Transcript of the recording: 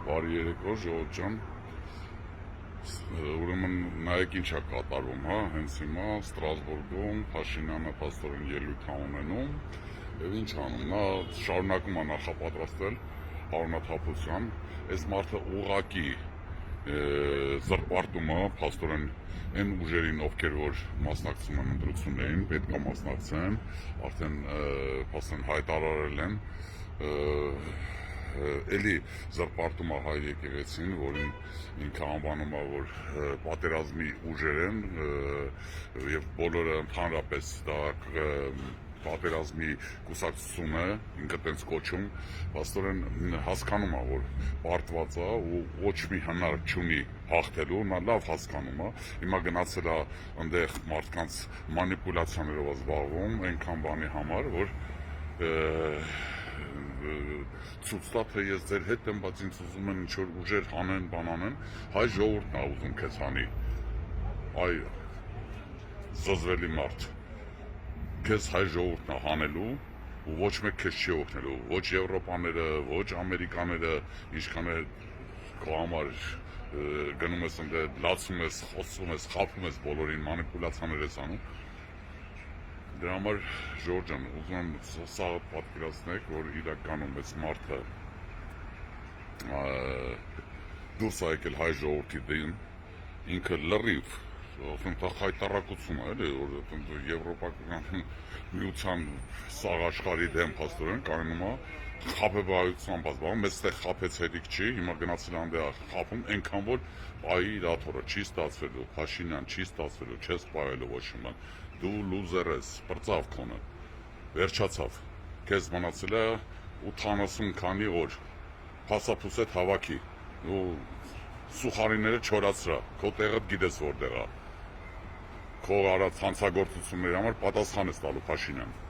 Բարի երեկո, ժողովուրդ ջան, ուրեմն նայեք ինչ է կատարվում, հենց հիմա Ստրասբուրգում Փաշինյանը փաստորեն ելույթ է ունենում եւ ինչ անում, նա շարունակում է նախապատրաստել առանձնահատության, այս մարդը ուղղակի զրպարտում է փաստորեն այն ուժերին, ովքեր որ մասնակցում են ընտրություններին, պետք է մասնակցեն, արդեն փաստորեն հայտարարել են էլի զրպարտում է հայ եկեղեցին, որին ինքը անվանում է, որ պատերազմի ուժեր են եւ բոլորը ընդհանրապես դա պատերազմի կուսակցություն է, ինքը տենց կոչում, փաստորեն հասկանում է, որ պարտված է ու ոչ մի հնար չունի հաղթելու, նա լավ հասկանում է, հիմա գնացել է այնտեղ մարդկանց մանիպուլյացիաներով զբաղվում, այնքան բանի համար, որ ցույց տա, թե ես ձեր հետ եմ, բայց ինձ ուզում են ինչ-որ ուժեր հանեն, բան անեն, հայ ժողովուրդն է ուզում քեզ հանի, այ զզվելի մարդ, քեզ հայ ժողովուրդն է հանելու ու ոչ մեկ քեզ չի օգնելու, ոչ Եվրոպաները, ոչ Ամերիկաները, ինչքան է քո համար գնում ես այնտեղ, լացում ես, խոսում ես, խաբում ես բոլորին, մանիպուլյացիաներ ես անում։ Դրա համար ժողովուրդ ջան, ուզում եմ սա պատկերացնեք, որ իրականում այս մարդը դուրս է եկել հայ ժողովրդի դեմ, ինքը լրիվ խայտառակություն է, էլի, որ Եվրոպական միության սաղ աշխարհի դեմ փաստորեն կայանում է խաբեբայությամբ ազբաղում, մեզ ստեղ խաբեց հերիք չի, հիմա գնացել այնտեղ խաբում, այնքան որ պայի իր աթոռը չի ստացվելու, Փաշինյան չի ստացվելու, չես պայելու ոչ մի բան, դու լուզեր ես, պրծավ քոնը, վերջացավ, քեզ մնացել է 80 քանի օր, փասափուսետ հավաքի, ու սուխարիները չորացրա, քո տեղդ գիտես որտեղ է, քո արած հանցագործությունների համար պատասխան ես տալու Փաշինյան։